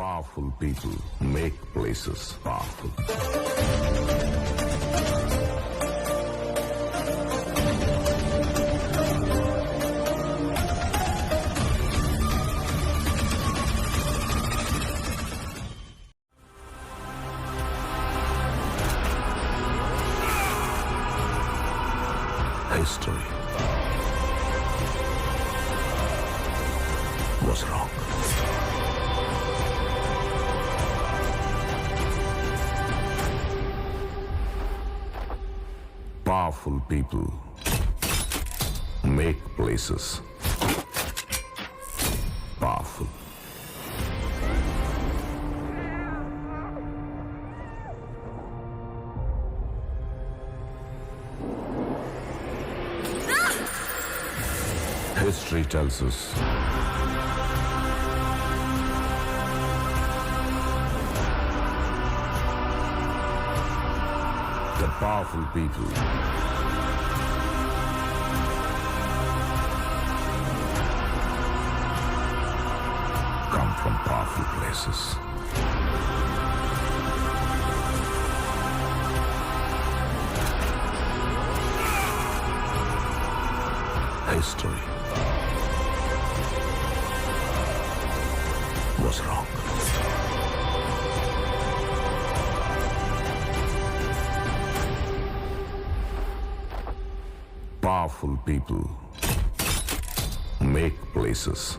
Powerful people make places powerful. History was wrong. Powerful people make places powerful. History tells us the powerful people come from powerful places. History was wrong. Powerful people make places